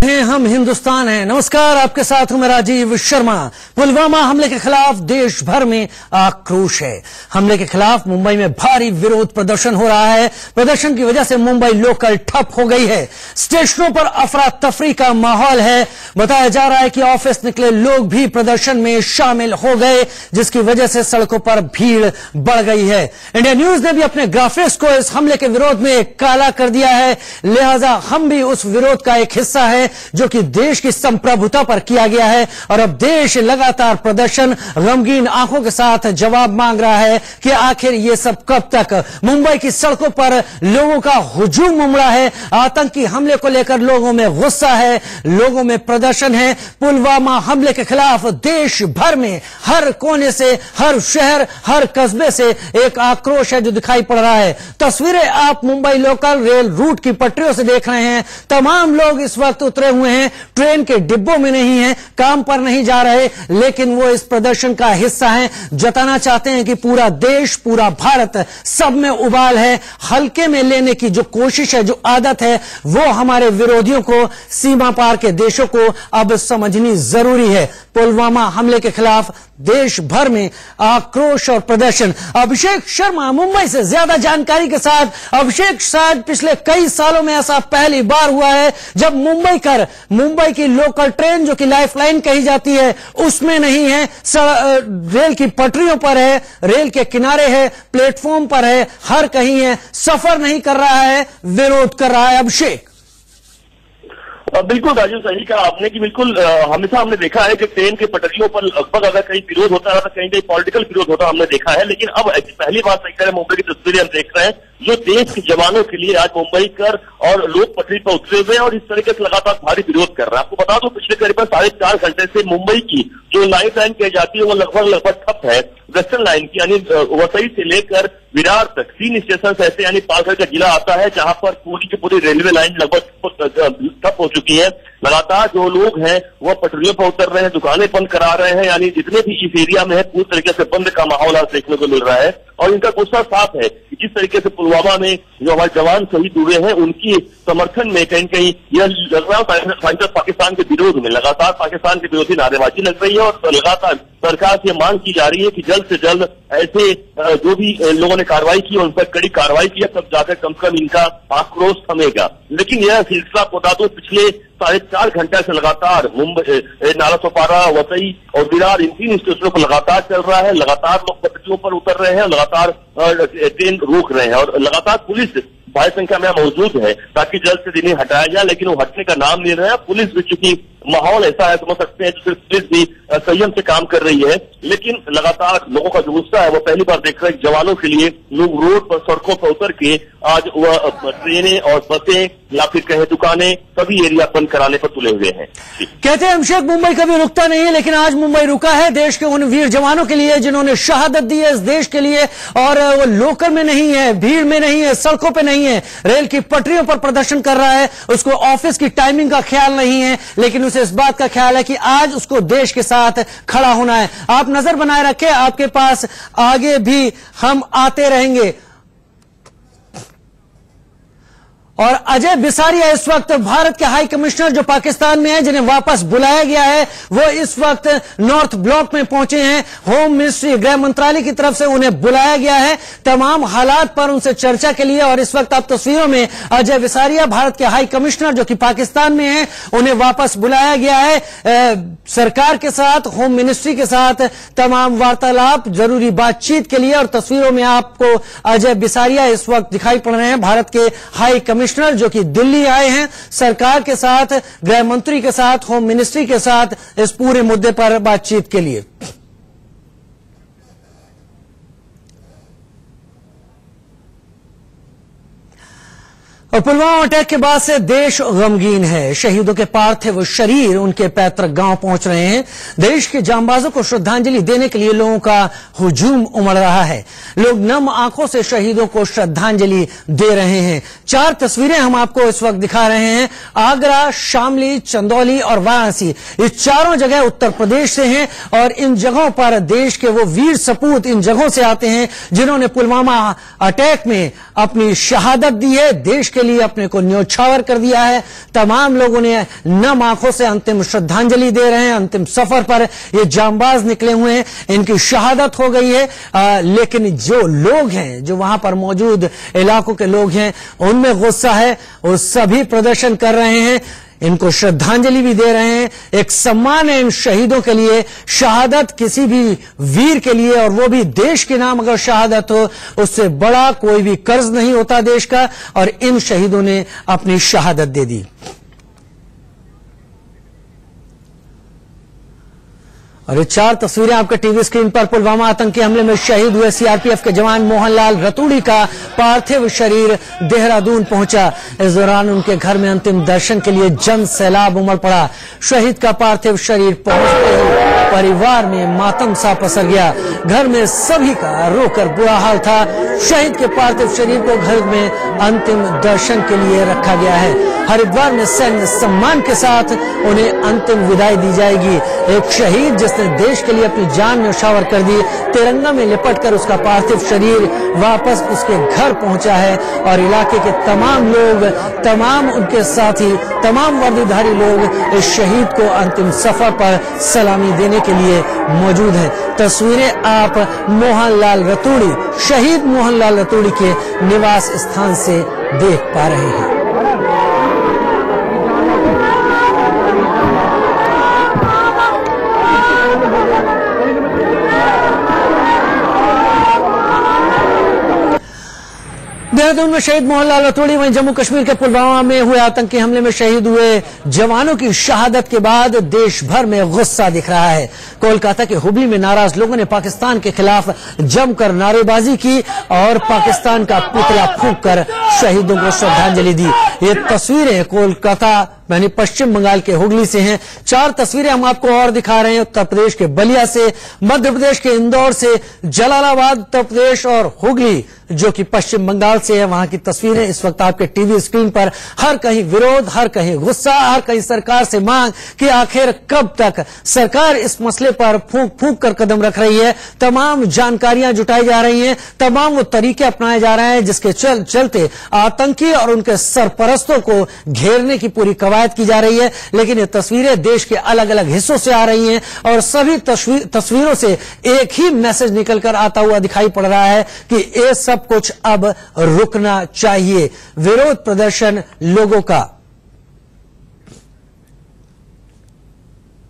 हम हिंदुस्तान हैं। नमस्कार, आपके साथ हूं मैं राजीव शर्मा। पुलवामा हमले के खिलाफ देश भर में आक्रोश है। हमले के खिलाफ मुंबई में भारी विरोध प्रदर्शन हो रहा है। प्रदर्शन की वजह से मुंबई लोकल ठप हो गई है। स्टेशनों पर अफरा तफरी का माहौल है। बताया जा रहा है कि ऑफिस निकले लोग भी प्रदर्शन में शामिल हो गए, जिसकी वजह से सड़कों पर भीड़ बढ़ गई है। इंडिया न्यूज ने भी अपने ग्राफिक्स को इस हमले के विरोध में काला कर दिया है, लिहाजा हम भी उस विरोध का एक हिस्सा है जो कि देश की संप्रभुता पर किया गया है। और अब देश लगातार प्रदर्शन, गमगीन आंखों के साथ जवाब मांग रहा है कि आखिर ये सब कब तक। मुंबई की सड़कों पर लोगों का हुजूम उमड़ा है। आतंकी हमले को लेकर लोगों में गुस्सा है, लोगों में प्रदर्शन है। पुलवामा हमले के खिलाफ देश भर में हर कोने से, हर शहर, हर कस्बे से एक आक्रोश है जो दिखाई पड़ रहा है। तस्वीरें आप मुंबई लोकल रेल रूट की पटरियों से देख रहे हैं। तमाम लोग इस वक्त उतरे हुए हैं, ट्रेन के डिब्बों में नहीं हैं, काम पर नहीं जा रहे, लेकिन वो इस प्रदर्शन का हिस्सा हैं। जताना चाहते हैं कि पूरा देश, पूरा भारत सब में उबाल है। हल्के में लेने की जो कोशिश है, जो आदत है, वो हमारे विरोधियों को, सीमा पार के देशों को अब समझनी जरूरी है। पुलवामा हमले के खिलाफ देश भर में आक्रोश और प्रदर्शन। अभिषेक शर्मा मुंबई से ज्यादा जानकारी के साथ। अभिषेक, शायद पिछले कई सालों में ऐसा पहली बार हुआ है जब मुंबई की लोकल ट्रेन जो कि लाइफलाइन कही जाती है उसमें नहीं है, रेल की पटरियों पर है, रेल के किनारे है, प्लेटफॉर्म पर है, हर कहीं है, सफर नहीं कर रहा है, विरोध कर रहा है। अभिषेक, बिल्कुल राजीव, सही कहा आपने कि बिल्कुल हमेशा हमने देखा है कि ट्रेन के पटरियों पर लगभग अगर कहीं विरोध होता है तो कहीं पॉलिटिकल विरोध होता हमने देखा है। लेकिन अब पहली बार सही करें, मुंबई की तस्वीरें हम देख रहे हैं जो देश के जवानों के लिए आज मुंबई कर और लोग पटरी पर उतरे हुए हैं और इस तरीके से लगातार भारी विरोध कर रहे हैं। आपको बता दो, पिछले करीबन 4.5 घंटे से मुंबई की जो लाइफ लाइन कही जाती है वो लगभग ठप है। वेस्टर्न लाइन की, यानी वसई से लेकर विरार तक 3 स्टेशन ऐसे यानी पालघर का जिला आता है जहां पर पूरी की पूरी रेलवे लाइन लगभग ठप हो चुकी है। लगातार जो लोग हैं वो पटरियों पर उतर रहे हैं, दुकानें बंद करा रहे हैं, यानी जितने भी इस एरिया में है पूरी तरीके से बंद का माहौल आज देखने को मिल रहा है। और इनका गुस्सा साफ है कि जिस तरीके से पुलवामा में जो हमारे जवान शहीद हुए हैं उनकी समर्थन में कहीं यह लग रहा है पाकिस्तान के विरोध में लगातार पाकिस्तान के विरोधी नारेबाजी लग रही है और लगातार सरकार से मांग की जा रही है कि जल्द से जल्द ऐसे जो भी लोगों ने कार्रवाई की उन पर कड़ी कार्रवाई की, तब जाकर कम से कम इनका आक्रोश थमेगा। लेकिन यह सिलसिला बता दो पिछले 4.5 घंटे से लगातार मुंबई, नालासोपारा, वसई और विरार इन 3 स्टेशनों पर लगातार चल रहा है। लगातार लोग पटरियों पर उतर रहे हैं, लगातार ट्रेन रोक रहे हैं और लगातार पुलिस भारी संख्या में मौजूद है ताकि जल्द से इन्हें हटाया जाए, लेकिन वो हटने का नाम नहीं रहा है। पुलिस भी चूंकि माहौल ऐसा है, समझ सकते हैं, तो पुलिस भी संयम से काम कर रही है। लेकिन लगातार लोगों का जो गुस्सा है वो पहली बार देख रहे हैं। जवानों के लिए लोग रोड पर, सड़कों पर उतर के आज वह ट्रेनें और बसें या फिर कहे दुकानें सभी एरिया बंद कराने पर तुले हुए हैं। कहते हैं अभिषेक, मुंबई कभी रुकता नहीं है, लेकिन आज मुंबई रुका है देश के उन वीर जवानों के लिए जिन्होंने शहादत दी है इस देश के लिए। और वो लोकल में नहीं है, भीड़ में नहीं है, सड़कों पे नहीं है, रेल की पटरियों पर प्रदर्शन कर रहा है। उसको ऑफिस की टाइमिंग का ख्याल नहीं है, लेकिन उसे इस बात का ख्याल है कि आज उसको देश के साथ खड़ा होना है। आप नजर बनाए रखें, आपके पास आगे भी हम आते रहेंगे। और अजय बिसारिया इस वक्त भारत के हाई कमिश्नर जो पाकिस्तान में है, जिन्हें वापस बुलाया गया है, वो इस वक्त नॉर्थ ब्लॉक में पहुंचे हैं। होम मिनिस्ट्री, गृह मंत्रालय की तरफ से उन्हें बुलाया गया है तमाम हालात पर उनसे चर्चा के लिए। और इस वक्त आप तस्वीरों में अजय बिसारिया, भारत के हाई कमिश्नर जो कि पाकिस्तान में है, उन्हें वापस बुलाया गया है। सरकार के साथ, होम मिनिस्ट्री के साथ तमाम वार्तालाप, जरूरी बातचीत के लिए। और तस्वीरों में आपको अजय बिसारिया इस वक्त दिखाई पड़ रहे हैं, भारत के हाई कमिश्नर जो कि दिल्ली आए हैं सरकार के साथ, गृह मंत्री के साथ, होम मिनिस्ट्री के साथ इस पूरे मुद्दे पर बातचीत के लिए। और पुलवामा अटैक के बाद से देश गमगीन है। शहीदों के पार्थिव शरीर उनके पैतृक गांव पहुंच रहे हैं। देश के जांबाजों को श्रद्धांजलि देने के लिए लोगों का हुजूम उमड़ रहा है। लोग नम आंखों से शहीदों को श्रद्धांजलि दे रहे हैं। 4 तस्वीरें हम आपको इस वक्त दिखा रहे हैं। आगरा, शामली, चंदौली और वाराणसी, ये चारों जगह उत्तर प्रदेश से हैं। और इन जगहों पर देश के वो वीर सपूत इन जगहों से आते हैं जिन्होंने पुलवामा अटैक में अपनी शहादत दी है, देश के लिए अपने को न्योछावर कर दिया है। तमाम लोगों ने नम आंखों से अंतिम श्रद्धांजलि दे रहे हैं। अंतिम सफर पर ये जांबाज निकले हुए हैं, इनकी शहादत हो गई है। लेकिन जो लोग हैं, जो वहां पर मौजूद इलाकों के लोग हैं, उनमें गुस्सा है। वो सभी प्रदर्शन कर रहे हैं, इनको श्रद्धांजलि भी दे रहे हैं। एक सम्मान है इन शहीदों के लिए। शहादत किसी भी वीर के लिए, और वो भी देश के नाम अगर शहादत हो, उससे बड़ा कोई भी कर्ज नहीं होता देश का। और इन शहीदों ने अपनी शहादत दे दी। और ये 4 तस्वीरें आपके टीवी स्क्रीन पर पुलवामा आतंकी हमले में शहीद हुए सीआरपीएफ के जवान मोहनलाल रतूड़ी का पार्थिव शरीर देहरादून पहुंचा। इस दौरान उनके घर में अंतिम दर्शन के लिए जन सैलाब उमड़ पड़ा। शहीद का पार्थिव शरीर पहुंचते ही परिवार में मातम सा पसर गया। घर में सभी का रोकर बुरा हाल था। शहीद के पार्थिव शरीर को घर में अंतिम दर्शन के लिए रखा गया है। हरिद्वार में सैन्य सम्मान के साथ उन्हें अंतिम विदाई दी जाएगी। एक शहीद जिसने देश के लिए अपनी जान न्यौछावर कर दी, तिरंगा में लिपटकर उसका पार्थिव शरीर वापस उसके घर पहुंचा है। और इलाके के तमाम लोग, तमाम उनके साथी, तमाम वर्दीधारी लोग इस शहीद को अंतिम सफर पर सलामी देने के लिए मौजूद हैं। तस्वीरें आप मोहनलाल रतूड़ी, शहीद मोहनलाल रतूड़ी के निवास स्थान से देख पा रहे हैं। देहरादून में शहीद मोहनलाल रतूड़ी, वहीं जम्मू कश्मीर के पुलवामा में हुए आतंकी हमले में शहीद हुए जवानों की शहादत के बाद देश भर में गुस्सा दिख रहा है। कोलकाता के हुबली में नाराज लोगों ने पाकिस्तान के खिलाफ जमकर नारेबाजी की और पाकिस्तान का पुतला फूंककर शहीदों को श्रद्धांजलि दी। ये तस्वीरें कोलकाता यानी पश्चिम बंगाल के हुगली से हैं। 4 तस्वीरें हम आपको और दिखा रहे हैं उत्तर प्रदेश के बलिया से, मध्य प्रदेश के इंदौर से, जलालाबाद उत्तर प्रदेश और हुगली जो कि पश्चिम बंगाल से है, वहां की तस्वीरें इस वक्त आपके टीवी स्क्रीन पर। हर कहीं विरोध, हर कहीं गुस्सा, हर कहीं सरकार से मांग कि आखिर कब तक सरकार इस मसले पर फूंक फूंक कर कदम रख रही है। तमाम जानकारियां जुटाई जा रही हैं, तमाम वो तरीके अपनाए जा रहे हैं जिसके चलते आतंकी और उनके सरपरस्तों को घेरने की पूरी कवायद की जा रही है। लेकिन ये तस्वीरें देश के अलग अलग हिस्सों से आ रही हैं और सभी तस्वीरों से एक ही मैसेज निकलकर आता हुआ दिखाई पड़ रहा है कि ये सब कुछ अब रुकना चाहिए। विरोध प्रदर्शन लोगों का